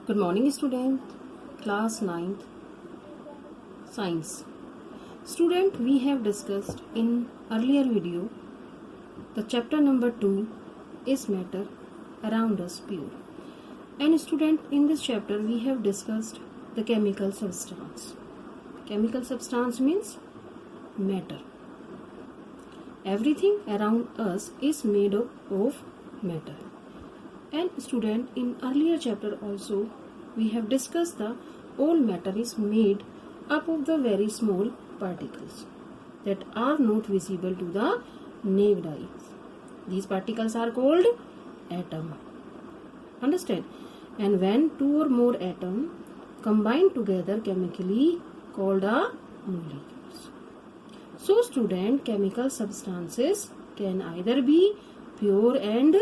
Good morning, student. Class 9th Science. Student, we have discussed in earlier video the chapter number 2 is matter around us pure. And student, in this chapter we have discussed the chemical substance. Chemical substance means matter. Everything around us is made up of matter. And student, in earlier chapter also we have discussed the all matter is made up of the very small particles that are not visible to the naked eyes. These particles are called atom. Understand? And when two or more atoms combine together chemically called a molecules. So student, chemical substances can either be pure and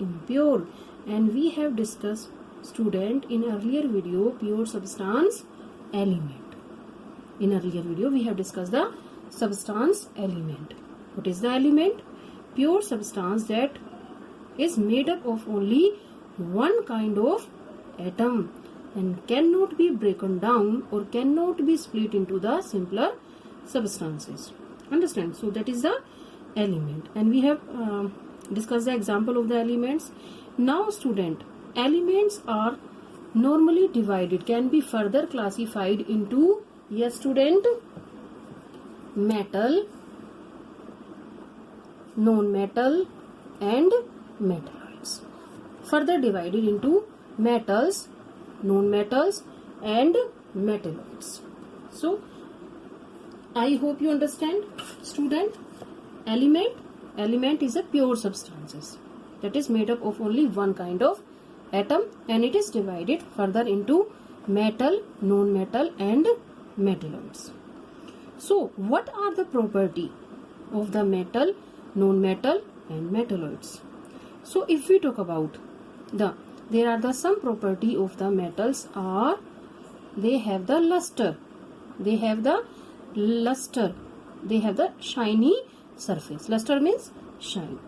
impure, and we have discussed student in earlier video pure substance element. In earlier video we have discussed the substance element. What is the element? Pure substance that is made up of only one kind of atom and cannot be broken down or cannot be split into the simpler substances. Understand? So that is the element, and we have discuss the example of the elements. Now student, elements are normally divided, can be further classified into, yes student, metal, non-metal and metalloids. Further divided into metals, non-metals and metalloids. So I hope you understand student. Element is a pure substances that is made up of only one kind of atom, and it is divided further into metal, non-metal and metalloids. So what are the property of the metal, non-metal and metalloids? So if we talk about there are the some property of the metals are they have the luster, they have the shiny surface. Luster means shine.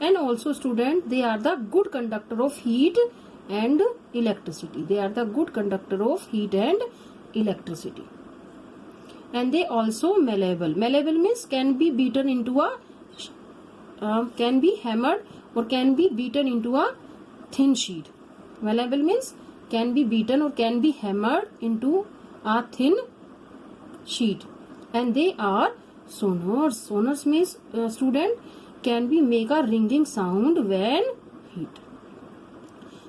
And also student, they are the good conductor of heat and electricity. They are the good conductor of heat and electricity. And they also malleable. Malleable means can be beaten into a can be hammered or can be beaten into a thin sheet. Malleable means can be beaten or can be hammered into a thin sheet. And they are sonors. Sonors means student can be make a ringing sound when heat.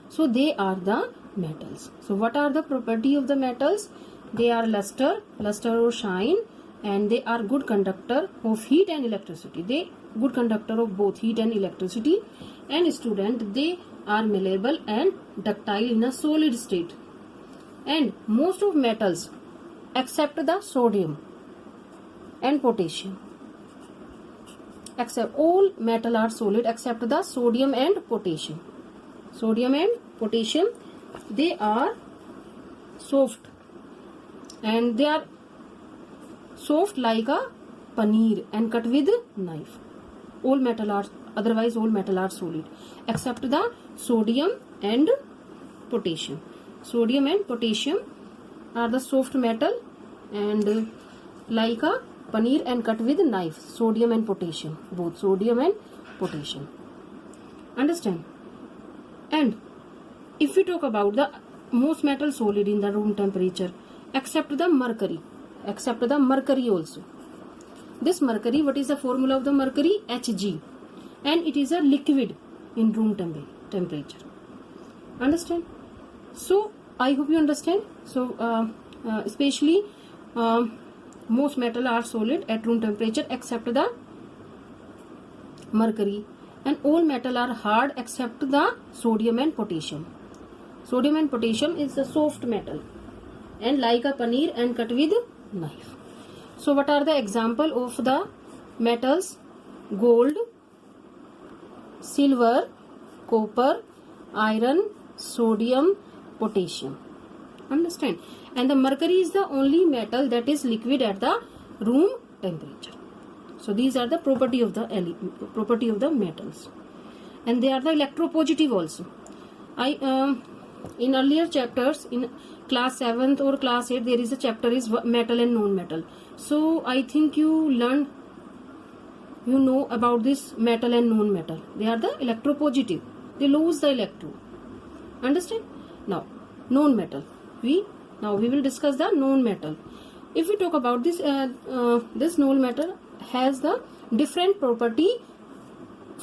So they are the metals. So what are the property of the metals? They are luster or shine, and they are good conductor of heat and electricity. They good conductor of both heat and electricity. And student, they are malleable and ductile in a solid state. And most of metals except the sodium and potassium, except all metal are solid except the sodium and potassium. Sodium and potassium, they are soft, and they are soft like a paneer and cut with knife. All metal are otherwise all metal are solid except the sodium and potassium. Sodium and potassium are the soft metal and like a paneer and cut with knife. Sodium and potassium, both sodium and potassium. Understand? And if we talk about the most metal solid in the room temperature except the mercury also. This mercury, what is the formula of the mercury? Hg, and it is a liquid in room temperature. Understand? So I hope you understand. So especially most metal are solid at room temperature except the mercury, and all metal are hard except the sodium and potassium. Sodium and potassium is a soft metal and like a paneer and cut with knife. So what are the example of the metals? Gold, silver, copper, iron, sodium, potassium. Understand? And the mercury is the only metal that is liquid at the room temperature. So these are the property of the metals, and they are the electropositive also. in earlier chapters in class 7th or class 8 there is a chapter is metal and non-metal. So I think you know about this metal and non-metal. They are the electropositive. They lose the electron. Understand? Now non-metal. We will discuss the non-metal. If we talk about this, this non-metal has the different property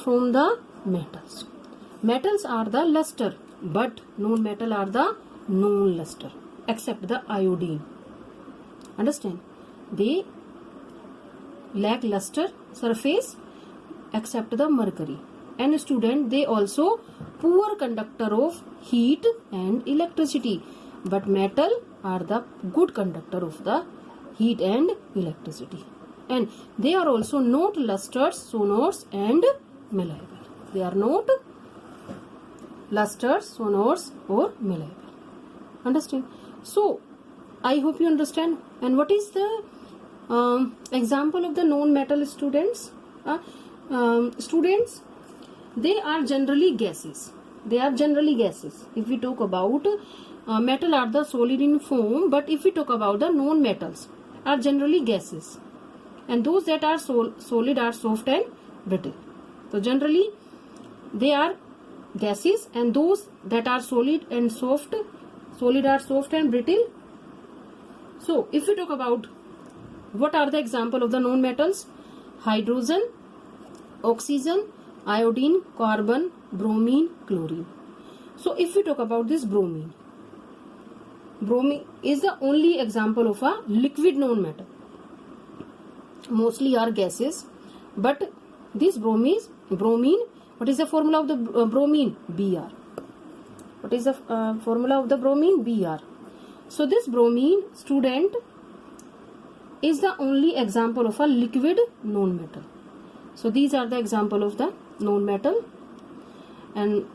from the metals. Metals are the luster, but non-metal are the non-luster, except the iodine. Understand? They lack luster surface except the mercury. And student, they also poor conductor of heat and electricity, but metal are the good conductor of the heat and electricity. And they are also not lusters, sonors and malleable. They are not lusters, sonors or malleable. Understand? So I hope you understand. And what is the example of the non-metal, students? Students, they are generally gases. They are generally gases. If we talk about metal are the solid in form, but if we talk about the non-metals are generally gases, and those that are solid are soft and brittle. So generally they are gases, and those that are solid are soft and brittle. So if we talk about what are the example of the non-metals: hydrogen, oxygen, iodine, carbon, bromine, chlorine. So if we talk about this bromine is the only example of a liquid non-metal. Mostly are gases, but this bromine, what is the formula of the bromine? Br. What is the formula of the bromine? Br. So this bromine, student, is the only example of a liquid non-metal. So these are the example of the non-metal, and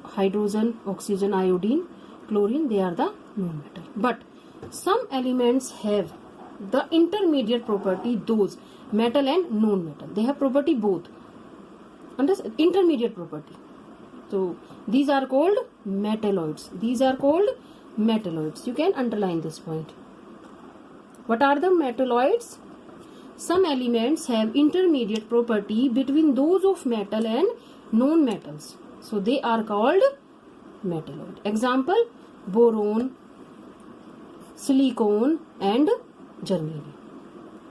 hydrogen, oxygen, iodine, chlorine, they are the non-metal. But some elements have the intermediate property, those metal and non-metal. They have property both. Understand? Intermediate property. So these are called metalloids. These are called metalloids. You can underline this point. What are the metalloids? Some elements have intermediate property between those of metal and non-metals. So they are called metalloid. Example: boron, silicon and germanium.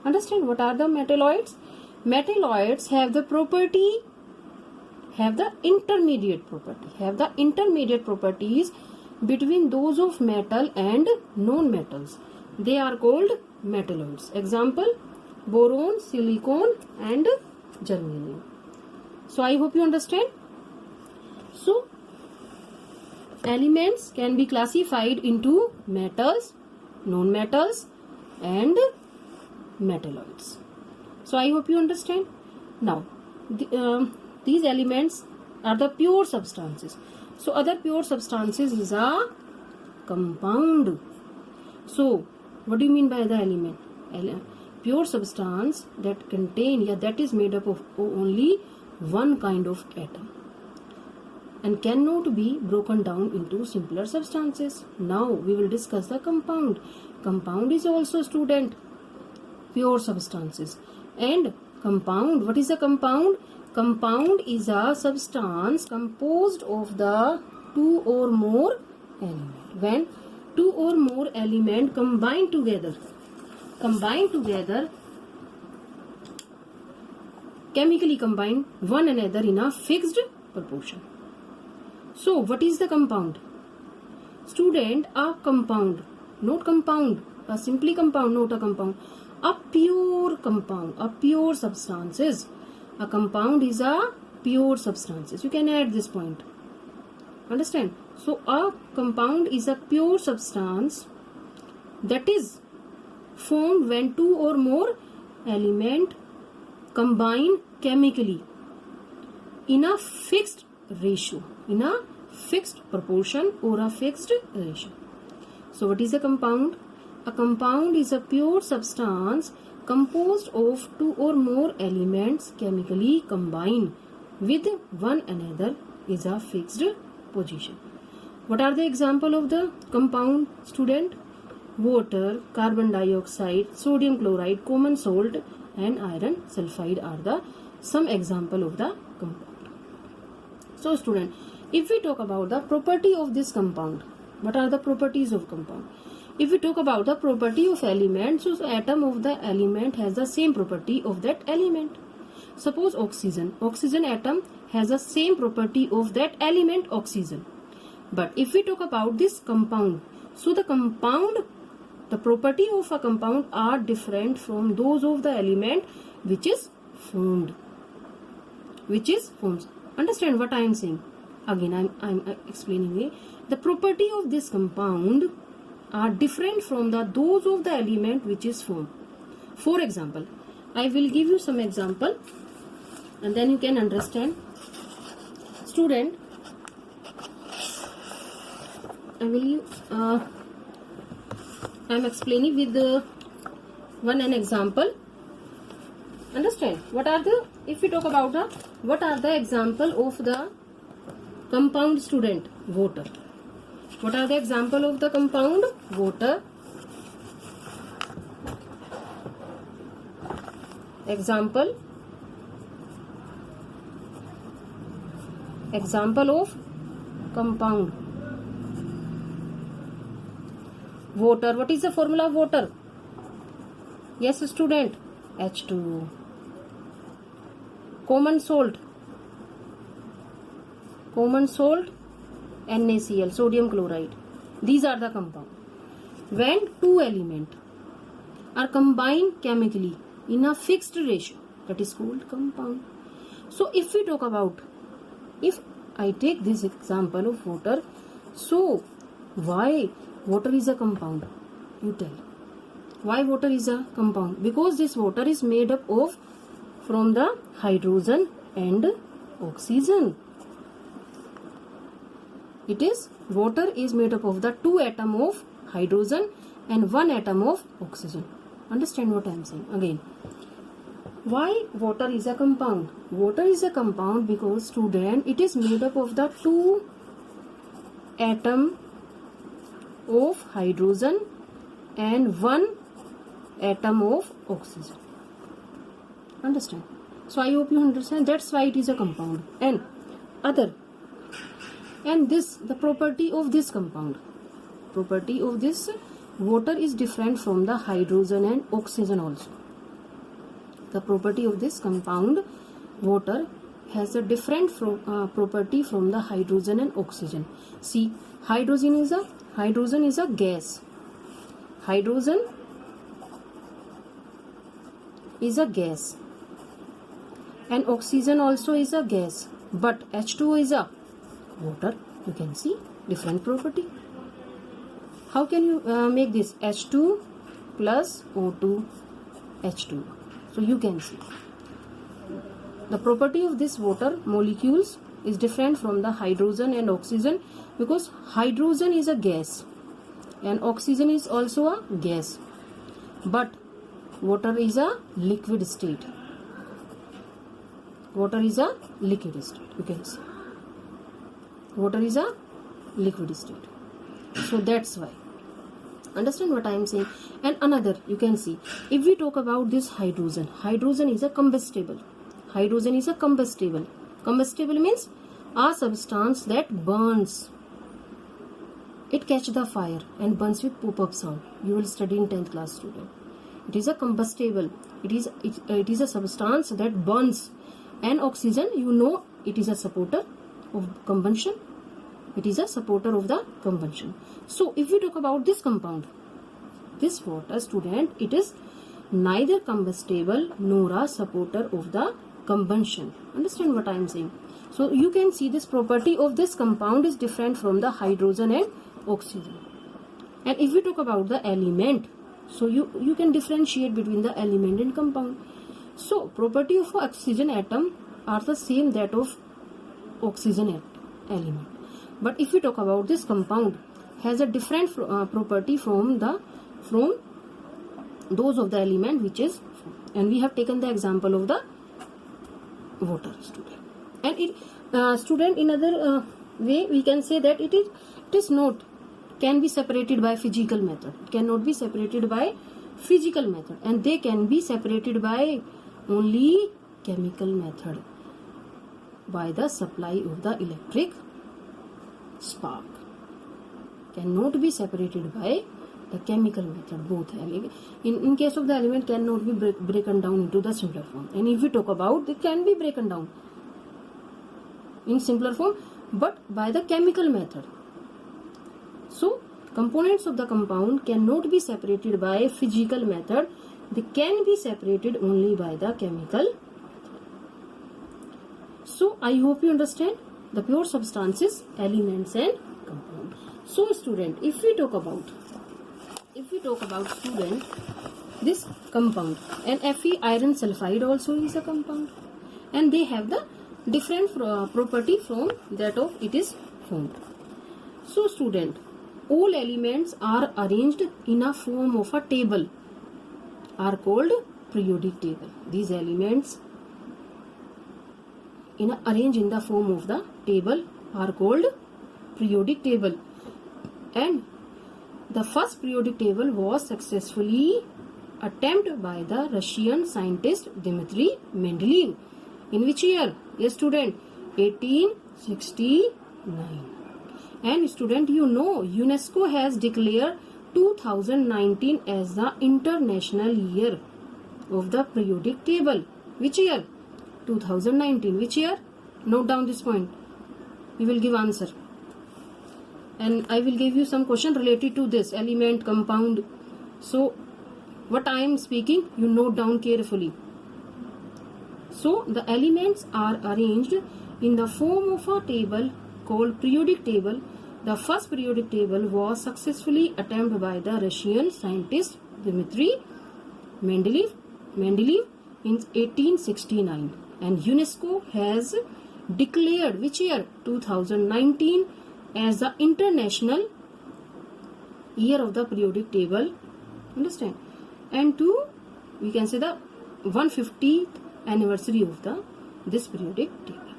Understand what are the metalloids? Metalloids have the intermediate properties between those of metal and non-metals. They are called metalloids. Example: boron, silicon and germanium. So I hope you understand. So elements can be classified into metals, non-metals and metalloids. So I hope you understand. Now these elements are the pure substances. So other pure substances is a compound. So what do you mean by the element? Pure substance that is made up of only one kind of atom and cannot be broken down into simpler substances. Now we will discuss the compound. Compound is also, student, pure substances. And compound, what is a compound? Compound is a substance composed of the two or more elements. When two or more elements combine together, chemically combine one another in a fixed proportion. So what is the compound? Student, a compound, not compound, a simply compound, not a compound, a pure compound, a pure substances. A compound is a pure substances. You can add this point. Understand? So a compound is a pure substance that is formed when two or more elements combine chemically in a fixed ratio, in a fixed proportion or a fixed ratio. So what is a compound? A compound is a pure substance composed of two or more elements chemically combined with one another is a fixed position. What are the example of the compound, student? Water, carbon dioxide, sodium chloride, common salt and iron sulfide are the some example of the compound. So student, if we talk about the property of this compound, what are the properties of compound? If we talk about the property of element, so atom of the element has the same property of that element. Suppose oxygen atom has the same property of that element oxygen. But if we talk about this compound, so the property of a compound are different from those of the element which is formed. Understand what I am saying? Again, I am explaining it. The property of this compound are different from those of the element which is formed. For example, I will give you some example and then you can understand. Student, I am explaining with an example. Understand? If we talk about what are the example of the compound, student? Water. What are the example of the compound? Water. Example of compound. Water. What is the formula of water? Yes, student. H2O. Common salt, NaCl, sodium chloride. These are the compound. When two elements are combined chemically in a fixed ratio, that is called compound. So if we talk about, if I take this example of water, so why water is a compound? You tell. Why water is a compound? Because this water is made up of from the hydrogen and oxygen. Water is made up of the 2 atoms of hydrogen and 1 atom of oxygen. Understand what I am saying? Again, why water is a compound? Water is a compound because, student, it is made up of the 2 atoms of hydrogen and 1 atom of oxygen. Understand? So I hope you understand. That's why it is a compound. And the property of this compound, property of this water is different from the hydrogen and oxygen also. The property of this compound water has a different property from the hydrogen and oxygen. See, hydrogen is a gas. Hydrogen is a gas. And oxygen also is a gas, but H2O is a water. You can see different property. How can you make this? H2 plus O2 H2. So you can see the property of this water molecules is different from the hydrogen and oxygen because hydrogen is a gas and oxygen is also a gas, but water is a liquid state. Water is a liquid state. You can see water is a liquid state. So that's why. Understand what I am saying? And another, you can see, if we talk about this hydrogen is a combustible. Hydrogen is a combustible. Combustible means a substance that burns. It catches the fire and burns with pop-up sound. You will study in 10th class, student. It is a combustible. It is a substance that burns. And oxygen, you know, it is a supporter of combustion. It is a supporter of the combustion. So if we talk about this compound, this water, student, it is neither combustible nor a supporter of the combustion. Understand what I am saying? So you can see this property of this compound is different from the hydrogen and oxygen. And if we talk about the element, so you can differentiate between the element and compound. So property of oxygen atom are the same that of oxygen element. But if we talk about this compound, has a different property from those of the element which is, and we have taken the example of the water, student. And student, in other way we can say that it is not can be separated by physical method. It cannot be separated by physical method, and they can be separated by only chemical method, by the supply of the electric spark. Cannot be separated by the chemical method. Both in case of the element cannot be broken down into the simpler form, and if we talk about it can be broken down in simpler form but by the chemical method. So components of the compound cannot be separated by physical method, they can be separated only by the chemical method. So I hope you understand the pure substances, elements and compound. So student, if we talk about student, this compound, and Fe iron sulfide also is a compound, and they have the different property from that of it is formed. So student, all elements are arranged in a form of a table are called periodic table. These elements arranged in the form of the table are called periodic table, and the first periodic table was successfully attempted by the Russian scientist Dmitry Mendeleev. In which year? Yes student, 1869. And student, you know UNESCO has declared 2019 as the International Year of the Periodic Table. Which year? 2019. Which year? Note down this point. You will give answer. And I will give you some question related to this element, compound. So what I am speaking, you note down carefully. So the elements are arranged in the form of a table called periodic table. The first periodic table was successfully attempted by the Russian scientist Dmitry Mendeleev in 1869, and UNESCO has declared which year? 2019 as the International Year of the Periodic Table. Understand? And we can say the 150th anniversary of this periodic table,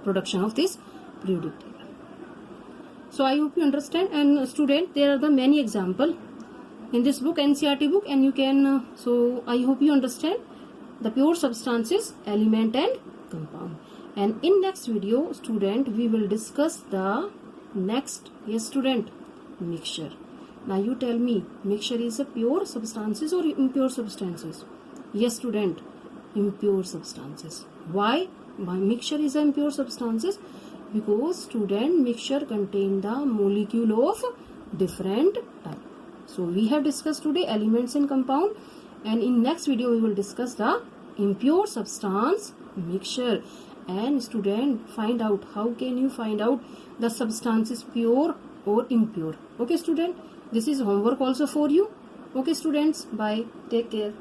production of this periodic table. So I hope you understand. And student, there are the many example in this book, NCERT book, and you can so I hope you understand the pure substances, element and compound. And in next video student, we will discuss the next, yes student, mixture. Now you tell me, mixture is a pure substances or impure substances? Yes student, impure substances. Why mixture is a impure substances? Because student, mixture contain the molecule of different type. So we have discussed today elements and compound, and in next video we will discuss the impure substance mixture. And student, find out how can you find out the substance is pure or impure. Okay student, this is homework also for you. Okay students, bye, take care.